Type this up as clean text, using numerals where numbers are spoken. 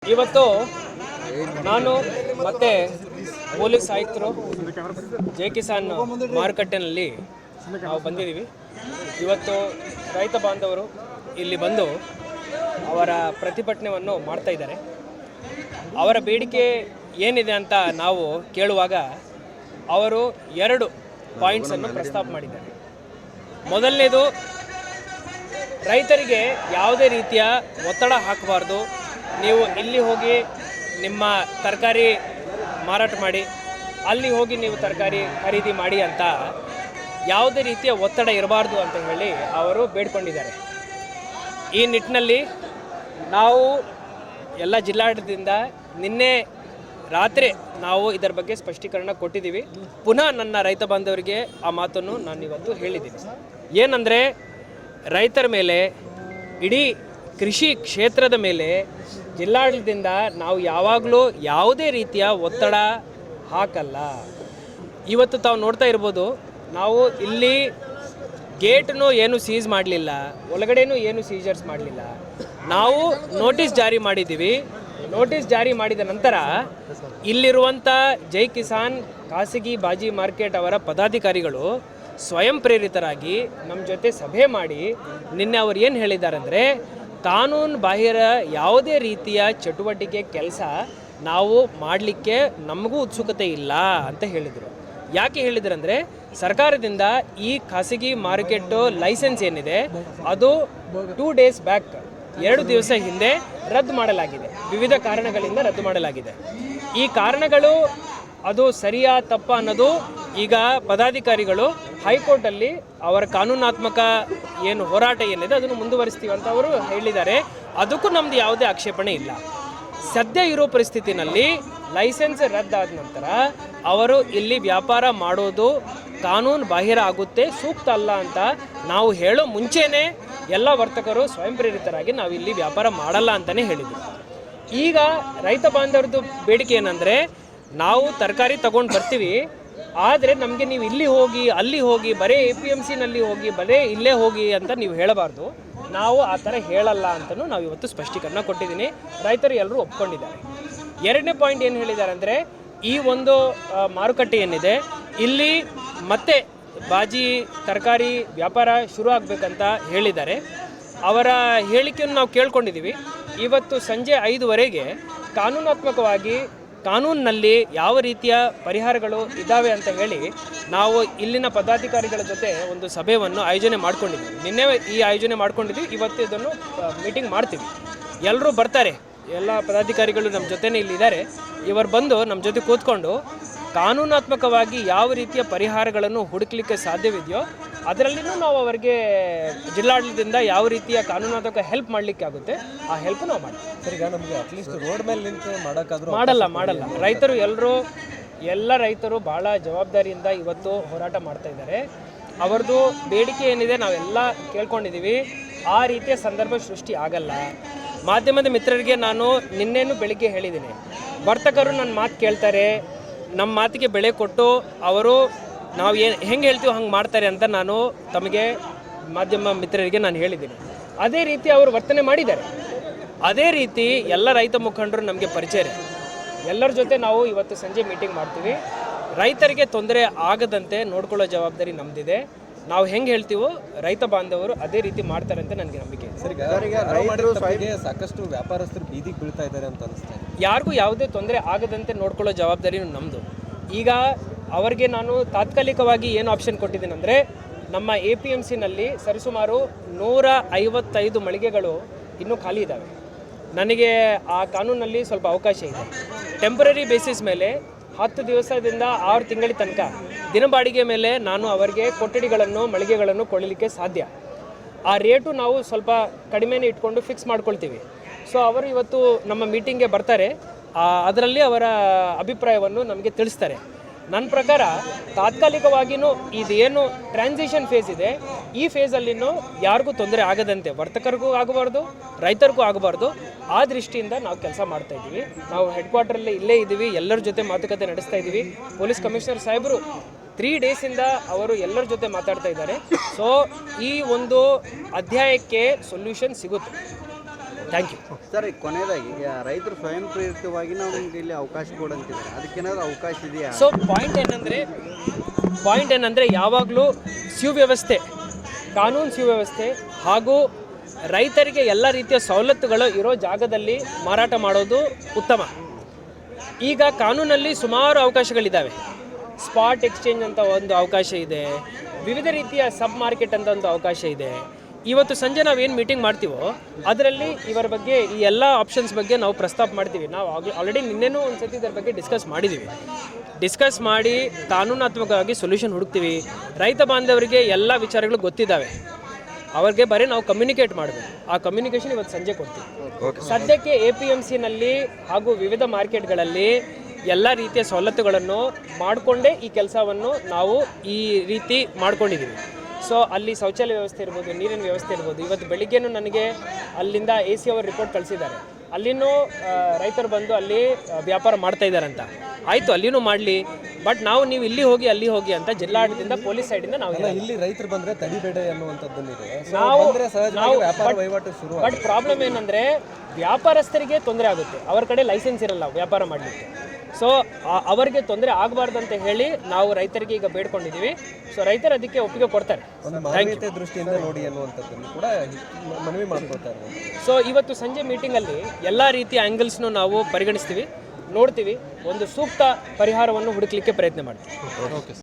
ಇವತ್ತು ನಾನು ಮತ್ತೆ ಪೊಲೀಸ್ ಆಯುಕ್ತರು ಜೈ ಕಿಸಾನ್ ಮಾರುಕಟ್ಟೆನಲ್ಲಿ ನಾವು ಬಂದಿದ್ದೀವಿ. ಇವತ್ತು ರೈತ ಬಾಂಧವರು ಇಲ್ಲಿ ಬಂದು ಅವರ ಪ್ರತಿಭಟನೆಯನ್ನು ಮಾಡ್ತಾ ಇದ್ದಾರೆ. ಅವರ ಬೇಡಿಕೆ ಏನಿದೆ ಅಂತ ನಾವು ಕೇಳುವಾಗ ಅವರು 2 ಪಾಯಿಂಟ್ಸನ್ನು ಪ್ರಸ್ತಾಪ ಮಾಡಿದ್ದಾರೆ. ಮೊದಲನೇದು, ರೈತರಿಗೆ ಯಾವುದೇ ರೀತಿಯ ಒತ್ತಡ ಹಾಕಬಾರ್ದು. ನೀವು ಇಲ್ಲಿ ಹೋಗಿ ನಿಮ್ಮ ತರಕಾರಿ ಮಾರಾಟ ಮಾಡಿ, ಅಲ್ಲಿ ಹೋಗಿ ನೀವು ತರಕಾರಿ ಖರೀದಿ ಮಾಡಿ ಅಂತ ಯಾವುದೇ ರೀತಿಯ ಒತ್ತಡ ಇರಬಾರ್ದು ಅಂತ ಹೇಳಿ ಅವರು ಬೇಡ್ಕೊಂಡಿದ್ದಾರೆ. ಈ ನಿಟ್ಟಿನಲ್ಲಿ ನಾವು ಎಲ್ಲ ಜಿಲ್ಲಾಡಳಿತದಿಂದ ನಿನ್ನೆ ರಾತ್ರಿ ನಾವು ಇದರ ಬಗ್ಗೆ ಸ್ಪಷ್ಟೀಕರಣ ಕೊಟ್ಟಿದ್ದೀವಿ. ಪುನಃ ನನ್ನ ರೈತ ಬಾಂಧವರಿಗೆ ಆ ಮಾತನ್ನು ನಾನು ಇವತ್ತು ಹೇಳಿದ್ದೀನಿ. ಏನಂದರೆ, ರೈತರ ಮೇಲೆ, ಇಡೀ ಕೃಷಿ ಕ್ಷೇತ್ರದ ಮೇಲೆ ಜಿಲ್ಲಾಡಳಿತದಿಂದ ನಾವು ಯಾವಾಗಲೂ ಯಾವುದೇ ರೀತಿಯ ಒತ್ತಡ ಹಾಕಲ್ಲ. ಇವತ್ತು ತಾವು ನೋಡ್ತಾ ಇರ್ಬೋದು, ನಾವು ಇಲ್ಲಿ ಗೇಟನ್ನು ಏನು ಸೀಸ್ ಮಾಡಲಿಲ್ಲ, ಒಳಗಡೆನೂ ಏನು ಸೀಜರ್ಸ್ ಮಾಡಲಿಲ್ಲ. ನಾವು ನೋಟಿಸ್ ಜಾರಿ ಮಾಡಿದ್ದೀವಿ. ನೋಟಿಸ್ ಜಾರಿ ಮಾಡಿದ ನಂತರ ಇಲ್ಲಿರುವಂಥ ಜೈ ಕಿಸಾನ್ ಖಾಸಗಿ ಬಾಜಿ ಮಾರ್ಕೆಟ್ ಅವರ ಪದಾಧಿಕಾರಿಗಳು ಸ್ವಯಂ ಪ್ರೇರಿತರಾಗಿ ನಮ್ಮ ಜೊತೆ ಸಭೆ ಮಾಡಿ ನಿನ್ನೆ ಅವರು ಏನು ಹೇಳಿದ್ದಾರೆ ಅಂದರೆ, ಕಾನೂನು ಬಾಹಿರ ಯಾವುದೇ ರೀತಿಯ ಚಟುವಟಿಕೆ ಕೆಲಸ ನಾವು ಮಾಡಲಿಕ್ಕೆ ನಮಗೂ ಉತ್ಸುಕತೆ ಇಲ್ಲ ಅಂತ ಹೇಳಿದರು. ಯಾಕೆ ಹೇಳಿದ್ರು ಅಂದರೆ, ಸರ್ಕಾರದಿಂದ ಈ ಖಾಸಗಿ ಮಾರ್ಕೆಟು ಲೈಸೆನ್ಸ್ ಏನಿದೆ ಅದು 2 days ಬ್ಯಾಕ್ 2 ದಿವಸ ಹಿಂದೆ ರದ್ದು ಮಾಡಲಾಗಿದೆ. ವಿವಿಧ ಕಾರಣಗಳಿಂದ ರದ್ದು ಮಾಡಲಾಗಿದೆ. ಈ ಕಾರಣಗಳು ಅದು ಸರಿಯಾ ತಪ್ಪ ಅನ್ನೋದು ಈಗ ಪದಾಧಿಕಾರಿಗಳು ಹೈಕೋರ್ಟಲ್ಲಿ ಅವರ ಕಾನೂನಾತ್ಮಕ ಏನು ಹೋರಾಟ ಏನಿದೆ ಅದನ್ನು ಮುಂದುವರಿಸ್ತೀವಿ ಅಂತ ಅವರು ಹೇಳಿದ್ದಾರೆ. ಅದಕ್ಕೂ ನಮ್ಮದು ಯಾವುದೇ ಆಕ್ಷೇಪಣೆ ಇಲ್ಲ. ಸದ್ಯ ಇರೋ ಪರಿಸ್ಥಿತಿನಲ್ಲಿ ಲೈಸೆನ್ಸ್ ರದ್ದಾದ ನಂತರ ಅವರು ಇಲ್ಲಿ ವ್ಯಾಪಾರ ಮಾಡೋದು ಕಾನೂನು ಬಾಹಿರ ಆಗುತ್ತೆ, ಸೂಕ್ತ ಅಲ್ಲ ಅಂತ ನಾವು ಹೇಳೋ ಮುಂಚೆನೇ ಎಲ್ಲ ವರ್ತಕರು ಸ್ವಯಂ ಪ್ರೇರಿತರಾಗಿ ನಾವು ಇಲ್ಲಿ ವ್ಯಾಪಾರ ಮಾಡಲ್ಲ ಅಂತಲೇ ಹೇಳಿದರು. ಈಗ ರೈತ ಬಾಂಧವರದ್ದು ಬೇಡಿಕೆ ಏನಂದರೆ, ನಾವು ತರಕಾರಿ ತಗೊಂಡು ಬರ್ತೀವಿ, ಆದರೆ ನಮಗೆ ನೀವು ಇಲ್ಲಿ ಹೋಗಿ ಅಲ್ಲಿ ಹೋಗಿ ಬರೀ APMCನಲ್ಲಿ ಹೋಗಿ ಬರೀ ಇಲ್ಲೇ ಹೋಗಿ ಅಂತ ನೀವು ಹೇಳಬಾರ್ದು. ನಾವು ಆ ಥರ ಹೇಳಲ್ಲ ಅಂತಲೂ ನಾವು ಇವತ್ತು ಸ್ಪಷ್ಟೀಕರಣ ಕೊಟ್ಟಿದ್ದೀನಿ. ರೈತರು ಎಲ್ಲರೂ ಒಪ್ಕೊಂಡಿದ್ದಾರೆ. 2ನೇ ಪಾಯಿಂಟ್ ಏನು ಹೇಳಿದ್ದಾರೆ ಅಂದರೆ, ಈ ಒಂದು ಮಾರುಕಟ್ಟೆ ಏನಿದೆ ಇಲ್ಲಿ ಮತ್ತೆ ಬಾಜಿ ತರಕಾರಿ ವ್ಯಾಪಾರ ಶುರು ಆಗಬೇಕಂತ ಹೇಳಿದ್ದಾರೆ. ಅವರ ಹೇಳಿಕೆಯನ್ನು ನಾವು ಕೇಳ್ಕೊಂಡಿದ್ದೀವಿ. ಇವತ್ತು ಸಂಜೆ 5ವರೆಗೆ ಕಾನೂನಾತ್ಮಕವಾಗಿ ಕಾನೂನಿನಲ್ಲಿ ಯಾವ ರೀತಿಯ ಪರಿಹಾರಗಳು ಇದ್ದಾವೆ ಅಂತ ಹೇಳಿ ನಾವು ಇಲ್ಲಿನ ಪದಾಧಿಕಾರಿಗಳ ಜೊತೆ ಒಂದು ಸಭೆಯನ್ನು ಆಯೋಜನೆ ಮಾಡ್ಕೊಂಡಿದ್ದೀವಿ. ನಿನ್ನೆ ಈ ಆಯೋಜನೆ ಮಾಡ್ಕೊಂಡಿದ್ವಿ, ಇವತ್ತು ಇದನ್ನು ಮೀಟಿಂಗ್ ಮಾಡ್ತೀವಿ. ಎಲ್ಲರೂ ಬರ್ತಾರೆ, ಎಲ್ಲ ಪದಾಧಿಕಾರಿಗಳು ನಮ್ಮ ಜೊತೆನೇ ಇಲ್ಲಿದ್ದಾರೆ. ಇವರು ಬಂದು ನಮ್ಮ ಜೊತೆ ಕೂತ್ಕೊಂಡು ಕಾನೂನಾತ್ಮಕವಾಗಿ ಯಾವ ರೀತಿಯ ಪರಿಹಾರಗಳನ್ನು ಹುಡುಕಲಿಕ್ಕೆ ಸಾಧ್ಯವಿದೆಯೋ ಅದರಲ್ಲಿನೂ ನಾವು ಅವರಿಗೆ ಜಿಲ್ಲಾಡಳಿತದಿಂದ ಯಾವ ರೀತಿಯ ಕಾನೂನಾತ್ಮಕ ಹೆಲ್ಪ್ ಮಾಡಲಿಕ್ಕೆ ಆಗುತ್ತೆ ಆ ಹೆಲ್ಪ್ ನಾವು ಮಾಡ್ತೀವಿ. ಸರ್, ಈಗ ನಮಗೆ ಅಟ್ಲೀಸ್ಟ್ ರೋಡ್ ಮೇಲೆ ನಿಂತು ಮಾಡೋಕ್ಕಾದ್ರೂ ಮಾಡಲ್ಲ. ರೈತರು ಎಲ್ಲ ರೈತರು ಭಾಳ ಜವಾಬ್ದಾರಿಯಿಂದ ಇವತ್ತು ಹೋರಾಟ ಮಾಡ್ತಾ ಇದ್ದಾರೆ. ಅವ್ರದ್ದು ಬೇಡಿಕೆ ಏನಿದೆ ನಾವೆಲ್ಲ ಕೇಳ್ಕೊಂಡಿದ್ದೀವಿ. ಆ ರೀತಿಯ ಸಂದರ್ಭ ಸೃಷ್ಟಿ ಆಗಲ್ಲ. ಮಾಧ್ಯಮದ ಮಿತ್ರರಿಗೆ ನಾನು ನಿನ್ನೆನೂ ಬೆಳಿಗ್ಗೆ ಹೇಳಿದ್ದೀನಿ, ವರ್ತಕರು ನನ್ನ ಮಾತು ಕೇಳ್ತಾರೆ, ನಮ್ಮ ಮಾತಿಗೆ ಬೆಲೆ ಕೊಟ್ಟು ಅವರು ನಾವು ಹೆಂಗೆ ಹೇಳ್ತೀವೋ ಹಂಗೆ ಮಾಡ್ತಾರೆ ಅಂತ ನಾನು ತಮಗೆ ಮಾಧ್ಯಮ ಮಿತ್ರರಿಗೆ ನಾನು ಹೇಳಿದ್ದೀನಿ. ಅದೇ ರೀತಿ ಅವರು ವರ್ತನೆ ಮಾಡಿದ್ದಾರೆ. ಅದೇ ರೀತಿ ಎಲ್ಲ ರೈತ ಮುಖಂಡರು ನಮಗೆ ಪರಿಚಯ. ಎಲ್ಲರ ಜೊತೆ ನಾವು ಇವತ್ತು ಸಂಜೆ ಮೀಟಿಂಗ್ ಮಾಡ್ತೀವಿ. ರೈತರಿಗೆ ತೊಂದರೆ ಆಗದಂತೆ ನೋಡ್ಕೊಳ್ಳೋ ಜವಾಬ್ದಾರಿ ನಮ್ಮದಿದೆ. ನಾವು ಹೆಂಗೆ ಹೇಳ್ತೀವೋ ರೈತ ಬಾಂಧವರು ಅದೇ ರೀತಿ ಮಾಡ್ತಾರೆ ಅಂತ ನನಗೆ ನಂಬಿಕೆ ಇದೆ. ಸಾಕಷ್ಟು ವ್ಯಾಪಾರಸ್ಥರು ಬೀದಿಗೆ ಬೀಳ್ತಾ ಇದ್ದಾರೆ ಅಂತ ಅನಿಸ್ತಾ ಇದೆ. ಯಾರಿಗೂ ಯಾವುದೇ ತೊಂದರೆ ಆಗದಂತೆ ನೋಡ್ಕೊಳ್ಳೋ ಜವಾಬ್ದಾರಿನೂ ನಮ್ಮದು. ಈಗ ಅವರಿಗೆ ನಾನು ತಾತ್ಕಾಲಿಕವಾಗಿ ಏನು ಆಪ್ಷನ್ ಕೊಟ್ಟಿದ್ದೀನಿ ಅಂದರೆ, ನಮ್ಮ APMCನಲ್ಲಿ ಸರಿಸುಮಾರು 155 ಮಳಿಗೆಗಳು ಇನ್ನೂ ಖಾಲಿ ಇದ್ದಾವೆ. ನನಗೆ ಆ ಕಾನೂನಲ್ಲಿ ಸ್ವಲ್ಪ ಅವಕಾಶ ಇದೆ. ಟೆಂಪರರಿ ಬೇಸಿಸ್ ಮೇಲೆ 10 ದಿವಸದಿಂದ 6 ತಿಂಗಳ ತನಕ ದಿನಬಾಡಿಗೆ ಮೇಲೆ ನಾನು ಅವರಿಗೆ ಕೊಠಡಿಗಳನ್ನು ಮಳಿಗೆಗಳನ್ನು ಕೊಳ್ಳಲಿಕ್ಕೆ ಸಾಧ್ಯ. ಆ ರೇಟು ನಾವು ಸ್ವಲ್ಪ ಕಡಿಮೆನೇ ಇಟ್ಕೊಂಡು ಫಿಕ್ಸ್ ಮಾಡ್ಕೊಳ್ತೀವಿ. ಸೊ ಅವರು ಇವತ್ತು ನಮ್ಮ ಮೀಟಿಂಗ್ಗೆ ಬರ್ತಾರೆ, ಅದರಲ್ಲಿ ಅವರ ಅಭಿಪ್ರಾಯವನ್ನು ನಮಗೆ ತಿಳಿಸ್ತಾರೆ. ನನ್ನ ಪ್ರಕಾರ ತಾತ್ಕಾಲಿಕವಾಗಿಯೂ ಇದೇನು ಟ್ರಾನ್ಸಿಷನ್ ಫೇಸ್ ಇದೆ, ಈ ಫೇಸಲ್ಲಿನೂ ಯಾರಿಗೂ ತೊಂದರೆ ಆಗದಂತೆ, ವರ್ತಕರಿಗೂ ಆಗಬಾರ್ದು, ರೈತರಿಗೂ ಆಗಬಾರ್ದು, ಆ ದೃಷ್ಟಿಯಿಂದ ನಾವು ಕೆಲಸ ಮಾಡ್ತಾಯಿದ್ದೀವಿ. ನಾವು ಹೆಡ್ ಕ್ವಾರ್ಟರಲ್ಲಿ ಇಲ್ಲೇ ಇದ್ದೀವಿ, ಎಲ್ಲರ ಜೊತೆ ಮಾತುಕತೆ ನಡೆಸ್ತಾ ಇದ್ದೀವಿ. ಪೊಲೀಸ್ ಕಮಿಷನರ್ ಸಾಹೇಬರು 3 ಡೇಸಿಂದ ಅವರು ಎಲ್ಲರ ಜೊತೆ ಮಾತಾಡ್ತಾ ಇದ್ದಾರೆ. ಸೊ ಈ ಒಂದು ಅಧ್ಯಾಯಕ್ಕೆ ಸೊಲ್ಯೂಷನ್ ಸಿಗುತ್ತೆ. Thank you. ಸರ್ ಈಗ ಕೊನೆಯದಾಗಿ ರೈತರು ಸ್ವಯಂ ಪ್ರೇರಿತವಾಗಿ ನಾವು ನಿಮ್ಗೆ ಇಲ್ಲಿ ಅವಕಾಶ ಕೊಡಂತಿದ್ದಾರೆ, ಅದಕ್ಕೇನಾದ್ರು ಅವಕಾಶ ಇದೆಯಾ? ಸೊ ಪಾಯಿಂಟ್ ಏನಂದರೆ ಯಾವಾಗಲೂ ಸುವ್ಯವಸ್ಥೆ, ಕಾನೂನು ಸುವ್ಯವಸ್ಥೆ ಹಾಗೂ ರೈತರಿಗೆ ಎಲ್ಲ ರೀತಿಯ ಸವಲತ್ತುಗಳು ಇರೋ ಜಾಗದಲ್ಲಿ ಮಾರಾಟ ಮಾಡೋದು ಉತ್ತಮ. ಈಗ ಕಾನೂನಲ್ಲಿ ಸುಮಾರು ಅವಕಾಶಗಳಿದ್ದಾವೆ. ಸ್ಪಾಟ್ ಎಕ್ಸ್ಚೇಂಜ್ ಅಂತ ಒಂದು ಅವಕಾಶ ಇದೆ, ವಿವಿಧ ರೀತಿಯ ಸಬ್ ಮಾರ್ಕೆಟ್ ಅಂತ ಒಂದು ಅವಕಾಶ ಇದೆ. ಇವತ್ತು ಸಂಜೆ ನಾವೇನು ಮೀಟಿಂಗ್ ಮಾಡ್ತೀವೋ ಅದರಲ್ಲಿ ಇವರ ಬಗ್ಗೆ ಈ ಎಲ್ಲ ಆಪ್ಷನ್ಸ್ ಬಗ್ಗೆ ನಾವು ಪ್ರಸ್ತಾಪ ಮಾಡ್ತೀವಿ. ನಾವು ಆಲ್ರೆಡಿ ನಿನ್ನೆನೂ ಒಂದು ಸತಿ ಇದರ ಬಗ್ಗೆ ಡಿಸ್ಕಸ್ ಮಾಡಿ ಕಾನೂನಾತ್ಮಕವಾಗಿ ಸೊಲ್ಯೂಷನ್ ಹುಡುಕ್ತೀವಿ. ರೈತ ಬಾಂಧವರಿಗೆ ಎಲ್ಲ ವಿಚಾರಗಳು ಗೊತ್ತಿದ್ದಾವೆ, ಅವ್ರಿಗೆ ಬರೀ ನಾವು ಕಮ್ಯುನಿಕೇಟ್ ಮಾಡಬೇಕು. ಆ ಕಮ್ಯುನಿಕೇಷನ್ ಇವತ್ತು ಸಂಜೆ ಕೊಡ್ತೀವಿ. ಸದ್ಯಕ್ಕೆ APMCನಲ್ಲಿ ಹಾಗೂ ವಿವಿಧ ಮಾರ್ಕೆಟ್ಗಳಲ್ಲಿ ಎಲ್ಲ ರೀತಿಯ ಸವಲತ್ತುಗಳನ್ನು ಮಾಡಿಕೊಂಡೇ ಈ ಕೆಲಸವನ್ನು ನಾವು ಈ ರೀತಿ ಮಾಡ್ಕೊಂಡಿದ್ದೀವಿ. ಸೊ ಅಲ್ಲಿ ಶೌಚಾಲಯ ವ್ಯವಸ್ಥೆ ಇರ್ಬೋದು, ನೀರಿನ ವ್ಯವಸ್ಥೆ ಇರ್ಬೋದು. ಇವತ್ತು ಬೆಳಿಗ್ಗೆನೂ ನನಗೆ ಅಲ್ಲಿಂದ AC ಅವರು ರಿಪೋರ್ಟ್ ಕಳಿಸಿದ್ದಾರೆ, ಅಲ್ಲಿನೂ ರೈತರು ಬಂದು ಅಲ್ಲಿ ವ್ಯಾಪಾರ ಮಾಡ್ತಾ ಇದ್ದಾರಂತ. ಆಯಿತು, ಅಲ್ಲಿನೂ ಮಾಡಲಿ, ಬಟ್ ನೀವು ಇಲ್ಲಿ ಹೋಗಿ ಅಲ್ಲಿ ಹೋಗಿ ಅಂತ ಜಿಲ್ಲಾಡಳಿತದಿಂದ ಪೊಲೀಸ್ ಸೈಡಿಂದ ನಾವು ಇಲ್ಲಿ ರೈತರು ಬಂದರೆ ತಡಿಬೇಡ ಅನ್ನುವಂಥದ್ದನ್ನಿದೆ. ಬಟ್ ಪ್ರಾಬ್ಲಮ್ ಏನಂದರೆ ವ್ಯಾಪಾರಸ್ಥರಿಗೆ ತೊಂದರೆ ಆಗುತ್ತೆ, ಅವ್ರ ಕಡೆ ಲೈಸೆನ್ಸ್ ಇರಲ್ಲ ವ್ಯಾಪಾರ ಮಾಡಲಿಕ್ಕೆ. ಸೊ ಅವರಿಗೆ ತೊಂದರೆ ಆಗಬಾರ್ದು ಅಂತ ಹೇಳಿ ನಾವು ರೈತರಿಗೆ ಈಗ ಬೇಡ್ಕೊಂಡಿದ್ದೀವಿ. ಸೊ ರೈತರು ಅದಕ್ಕೆ ಒಪ್ಪಿಗೆ ಕೊಡ್ತಾರೆ. ದೃಷ್ಟಿಯಿಂದ ನೋಡಿ ಅನ್ನುವಂಥದ್ದನ್ನು ಕೂಡ ಮನವಿ ಮಾಡ್ಕೊಳ್ತಾರೆ. ಸೊ ಇವತ್ತು ಸಂಜೆ ಮೀಟಿಂಗಲ್ಲಿ ಎಲ್ಲ ರೀತಿಯ ಆ್ಯಂಗಲ್ಸ್ನು ನಾವು ಪರಿಗಣಿಸ್ತೀವಿ, ನೋಡ್ತೀವಿ, ಒಂದು ಸೂಕ್ತ ಪರಿಹಾರವನ್ನು ಹುಡುಕಲಿಕ್ಕೆ ಪ್ರಯತ್ನ ಮಾಡ್ತೀವಿ.